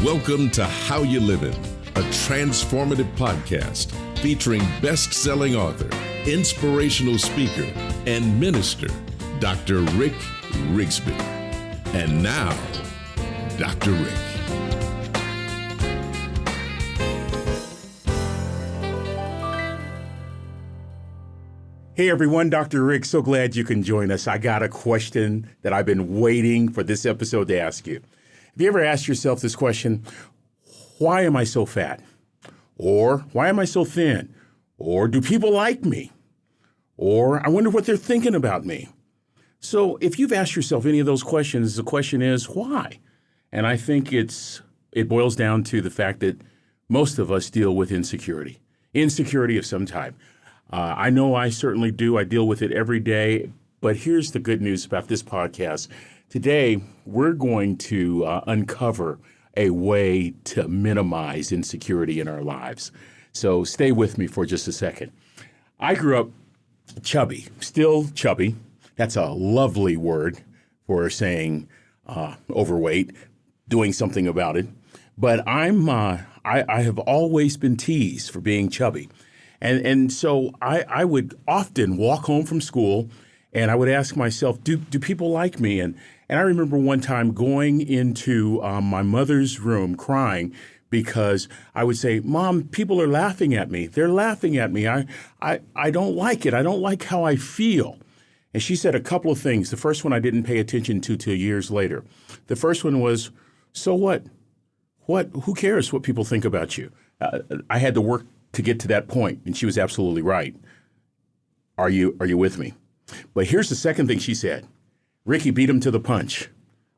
Welcome to How You Livin', a transformative podcast featuring best-selling author, inspirational speaker, and minister, Dr. Rick Rigsby. And now, Dr. Rick. Hey everyone, Dr. Rick, so glad you can join us. I got a question that I've been waiting for this episode to ask you. Have you ever asked yourself this question, why am I so fat? Or why am I so thin? Or do people like me? Or I wonder what they're thinking about me. So if you've asked yourself any of those questions, the question is why? And I think it boils down to the fact that most of us deal with insecurity of some type. I know I certainly do. I deal with it every day. But here's the good news about this podcast. Today, we're going to uncover a way to minimize insecurity in our lives. So stay with me for just a second. I grew up chubby, still chubby. That's a lovely word for saying overweight, doing something about it. But I have always been teased for being chubby. And so I would often walk home from school and I would ask myself, do people like me? And I remember one time going into my mother's room crying because I would say, Mom, people are laughing at me. They're laughing at me. I don't like it. I don't like how I feel. And she said a couple of things. The first one I didn't pay attention to till years later. The first one was, so what? Who cares what people think about you? I had to work to get to that point, and she was absolutely right. Are you with me? But here's the second thing she said. Ricky, beat him to the punch.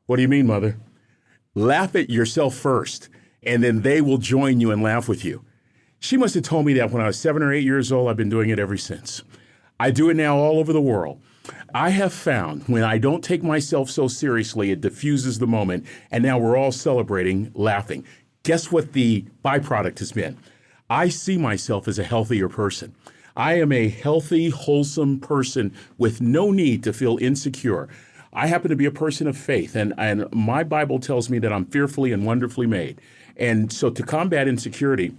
What do you mean, Mother? Laugh at yourself first, and then they will join you and laugh with you. She must have told me that when I was 7 or 8 years old. I've been doing it ever since. I do it now all over the world. I have found when I don't take myself so seriously, it diffuses the moment, and now we're all celebrating, laughing. Guess what the byproduct has been? I see myself as a healthier person. I am a healthy, wholesome person with no need to feel insecure. I happen to be a person of faith, and my Bible tells me that I'm fearfully and wonderfully made. And so to combat insecurity,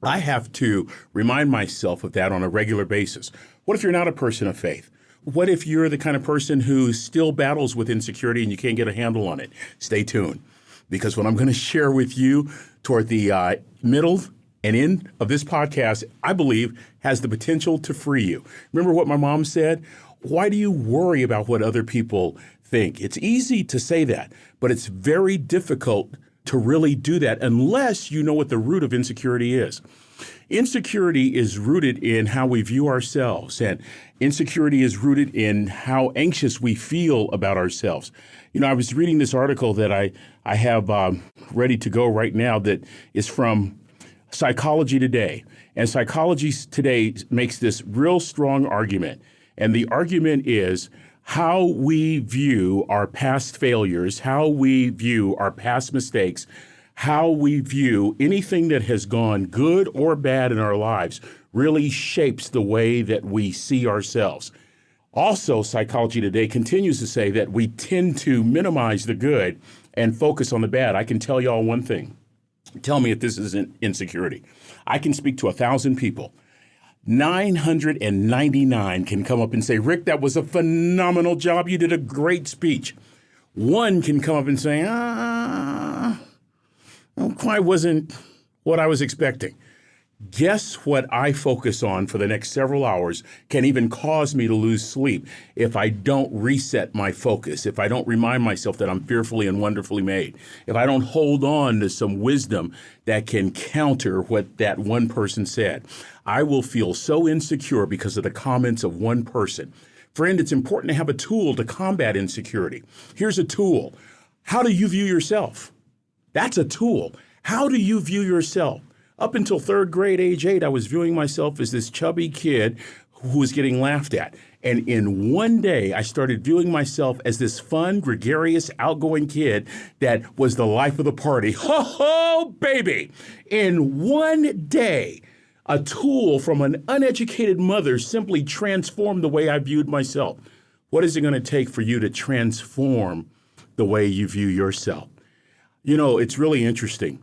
I have to remind myself of that on a regular basis. What if you're not a person of faith? What if you're the kind of person who still battles with insecurity and you can't get a handle on it? Stay tuned, because what I'm going to share with you toward the middle and end of this podcast, I believe, has the potential to free you. Remember what my mom said? Why do you worry about what other people think? It's easy to say that, but it's very difficult to really do that unless you know what the root of insecurity is. Insecurity is rooted in how we view ourselves, and insecurity is rooted in how anxious we feel about ourselves. You know, I was reading this article that I have ready to go right now that is from Psychology Today. And Psychology Today makes this real strong argument. And the argument is how we view our past failures, how we view our past mistakes, how we view anything that has gone good or bad in our lives really shapes the way that we see ourselves. Also, Psychology Today continues to say that we tend to minimize the good and focus on the bad. I can tell y'all one thing. Tell me if this isn't insecurity. I can speak to 1,000 people. 999 can come up and say, Rick, that was a phenomenal job. You did a great speech. One can come up and say, quite wasn't what I was expecting. Guess what I focus on for the next several hours can even cause me to lose sleep if I don't reset my focus, if I don't remind myself that I'm fearfully and wonderfully made, if I don't hold on to some wisdom that can counter what that one person said. I will feel so insecure because of the comments of one person. Friend, it's important to have a tool to combat insecurity. Here's a tool. How do you view yourself? That's a tool. How do you view yourself? Up until third grade, age 8, I was viewing myself as this chubby kid who was getting laughed at. And in one day, I started viewing myself as this fun, gregarious, outgoing kid that was the life of the party. Ho, ho, baby! In one day, a tool from an uneducated mother simply transformed the way I viewed myself. What is it going to take for you to transform the way you view yourself? You know, it's really interesting.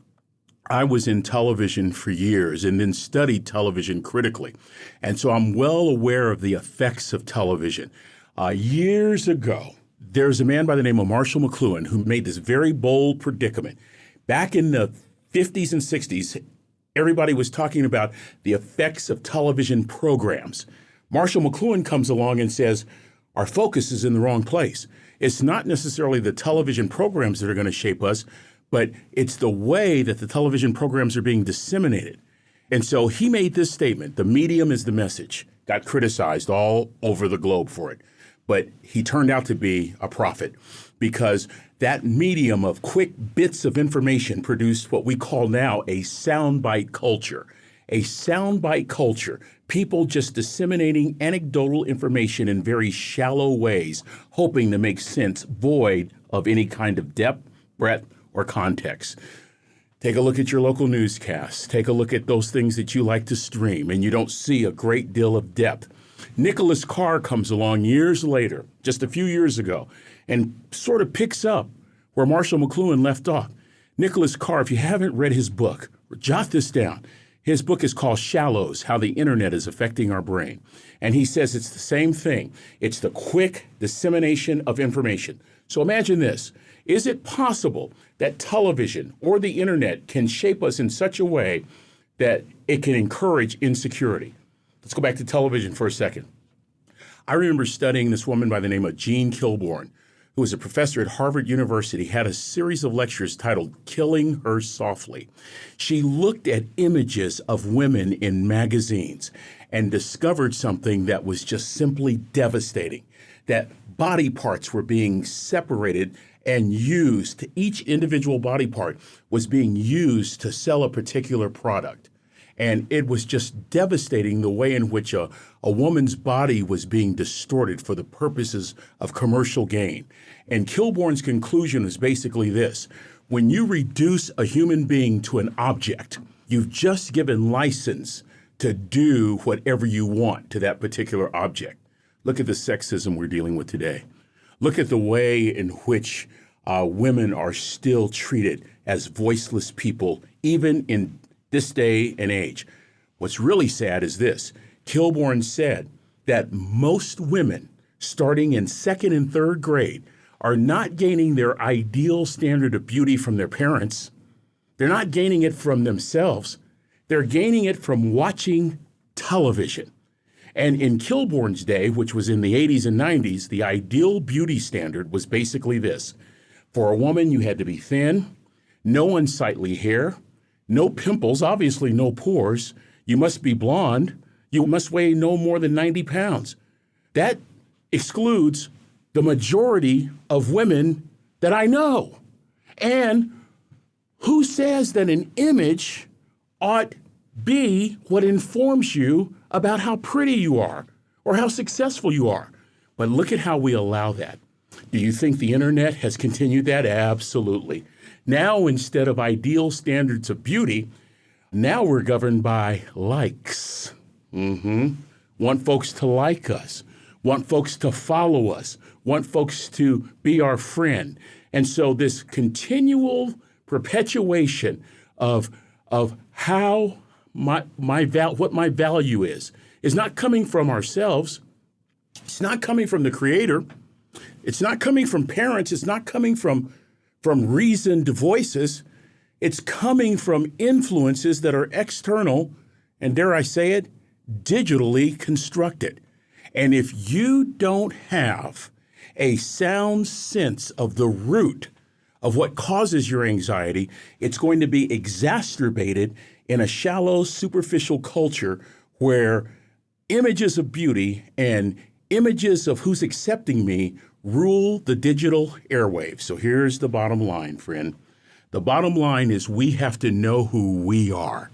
I was in television for years and then studied television critically. And so I'm well aware of the effects of television. Years ago, there's a man by the name of Marshall McLuhan who made this very bold predicament. Back in the 50s and 60s, everybody was talking about the effects of television programs. Marshall McLuhan comes along and says, our focus is in the wrong place. It's not necessarily the television programs that are going to shape us, but it's the way that the television programs are being disseminated. And so he made this statement, the medium is the message, got criticized all over the globe for it. But he turned out to be a prophet because that medium of quick bits of information produced what we call now a soundbite culture. A soundbite culture, people just disseminating anecdotal information in very shallow ways, hoping to make sense void of any kind of depth, breadth, or context. Take a look at your local newscasts. Take a look at those things that you like to stream, and you don't see a great deal of depth. Nicholas Carr comes along years later, just a few years ago, and sort of picks up where Marshall McLuhan left off. Nicholas Carr, if you haven't read his book, jot this down. His book is called Shallows, How the Internet is Affecting Our Brain. And he says it's the same thing. It's the quick dissemination of information. So imagine this. Is it possible that television or the internet can shape us in such a way that it can encourage insecurity? Let's go back to television for a second. I remember studying this woman by the name of Jean Kilbourne, who was a professor at Harvard University, had a series of lectures titled Killing Her Softly. She looked at images of women in magazines and discovered something that was just simply devastating, that body parts were being separated and used. Each individual body part was being used to sell a particular product. And it was just devastating the way in which a woman's body was being distorted for the purposes of commercial gain. And Kilbourne's conclusion is basically this. When you reduce a human being to an object, you've just given license to do whatever you want to that particular object. Look at the sexism we're dealing with today. Look at the way in which women are still treated as voiceless people, even in this day and age. What's really sad is this. Kilbourne said that most women starting in second and third grade are not gaining their ideal standard of beauty from their parents. They're not gaining it from themselves. They're gaining it from watching television. And in Kilbourne's day, which was in the 80s and 90s, the ideal beauty standard was basically this. For a woman, you had to be thin, no unsightly hair, no pimples, obviously no pores. You must be blonde. You must weigh no more than 90 pounds. That excludes the majority of women that I know. And who says that an image ought be what informs you about how pretty you are or how successful you are? But look at how we allow that. Do you think the internet has continued that? Absolutely. Now, instead of ideal standards of beauty, now we're governed by likes. Want folks to like us, want folks to follow us, want folks to be our friend. And so this continual perpetuation of how what my value is not coming from ourselves. It's not coming from the Creator. It's not coming from parents. It's not coming from reasoned voices. It's coming from influences that are external and, dare I say it, digitally constructed. And if you don't have a sound sense of the root of what causes your anxiety, it's going to be exacerbated in a shallow, superficial culture where images of beauty and images of who's accepting me rule the digital airwaves. So here's the bottom line, friend. The bottom line is we have to know who we are,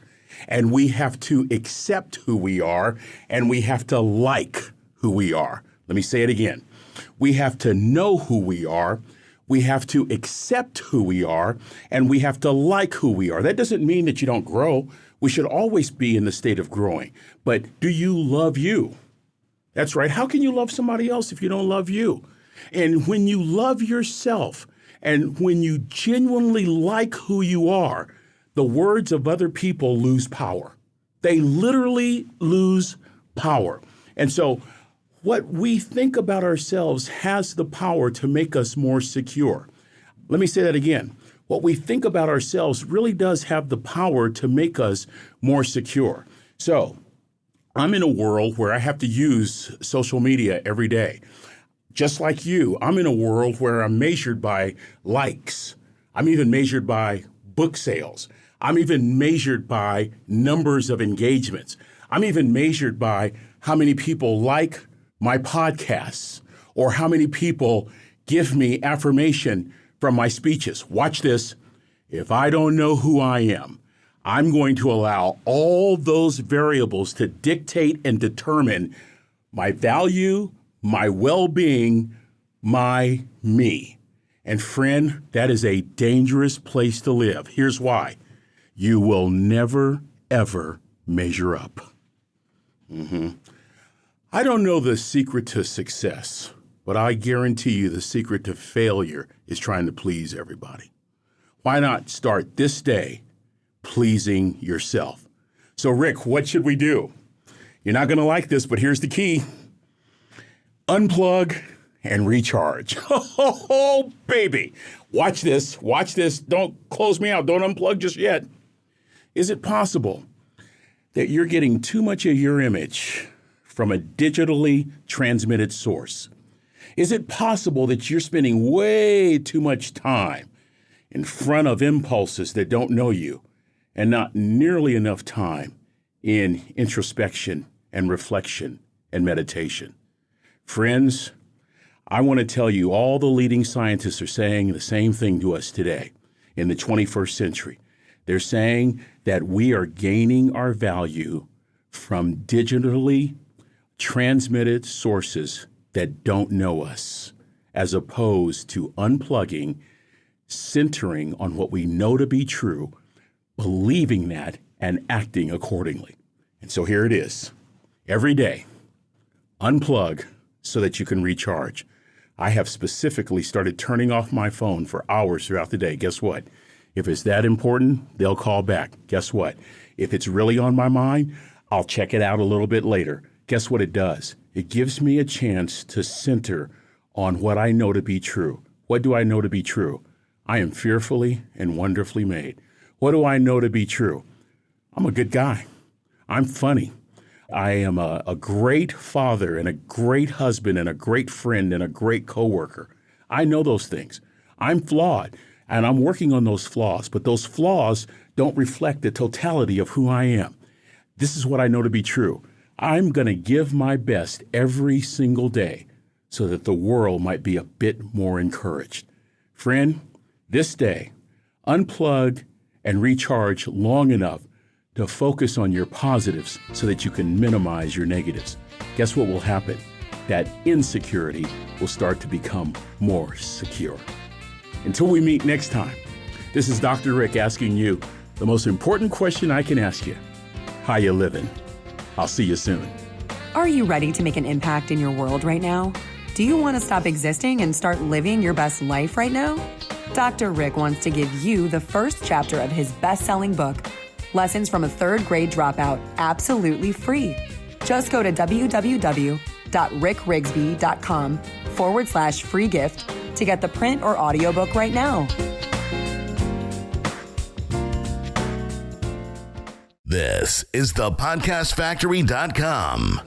and we have to accept who we are, and we have to like who we are. Let me say it again. We have to know who we are, we have to accept who we are, and we have to like who we are. That doesn't mean that you don't grow. We should always be in the state of growing. But do you love you? That's right. How can you love somebody else if you don't love you? And when you love yourself and when you genuinely like who you are, the words of other people lose power. They literally lose power. And so what we think about ourselves has the power to make us more secure. Let me say that again. What we think about ourselves really does have the power to make us more secure. So I'm in a world where I have to use social media every day. Just like you, I'm in a world where I'm measured by likes. I'm even measured by book sales. I'm even measured by numbers of engagements. I'm even measured by how many people like my podcasts or how many people give me affirmation from my speeches. Watch this. If I don't know who I am, I'm going to allow all those variables to dictate and determine my value, my well-being, my me. And friend, that is a dangerous place to live. Here's why. You will never, ever measure up. I don't know the secret to success, but I guarantee you the secret to failure is trying to please everybody. Why not start this day pleasing yourself? So, Rick, what should we do? You're not going to like this, but here's the key. Unplug and recharge. Oh, baby. Watch this. Watch this. Don't close me out. Don't unplug just yet. Is it possible that you're getting too much of your image from a digitally transmitted source? Is it possible that you're spending way too much time in front of impulses that don't know you and not nearly enough time in introspection and reflection and meditation? Friends, I want to tell you all the leading scientists are saying the same thing to us today in the 21st century. They're saying that we are gaining our value from digitally transmitted sources that don't know us, as opposed to unplugging, centering on what we know to be true, believing that, and acting accordingly. And so here it is. Every day, unplug so that you can recharge. I have specifically started turning off my phone for hours throughout the day. Guess what? If it's that important, they'll call back. Guess what? If it's really on my mind, I'll check it out a little bit later. Guess what it does? It gives me a chance to center on what I know to be true. What do I know to be true? I am fearfully and wonderfully made. What do I know to be true? I'm a good guy. I'm funny. I am a great father and a great husband and a great friend and a great coworker. I know those things. I'm flawed. And I'm working on those flaws, but those flaws don't reflect the totality of who I am. This is what I know to be true. I'm going to give my best every single day so that the world might be a bit more encouraged. Friend, this day, unplug and recharge long enough to focus on your positives so that you can minimize your negatives. Guess what will happen? That insecurity will start to become more secure. Until we meet next time, this is Dr. Rick asking you the most important question I can ask you. How you living? I'll see you soon. Are you ready to make an impact in your world right now? Do you want to stop existing and start living your best life right now? Dr. Rick wants to give you the first chapter of his best-selling book, Lessons from a Third Grade Dropout, absolutely free. Just go to www.rickrigsby.com/free gift to get the print or audiobook right now. This is thepodcastfactory.com.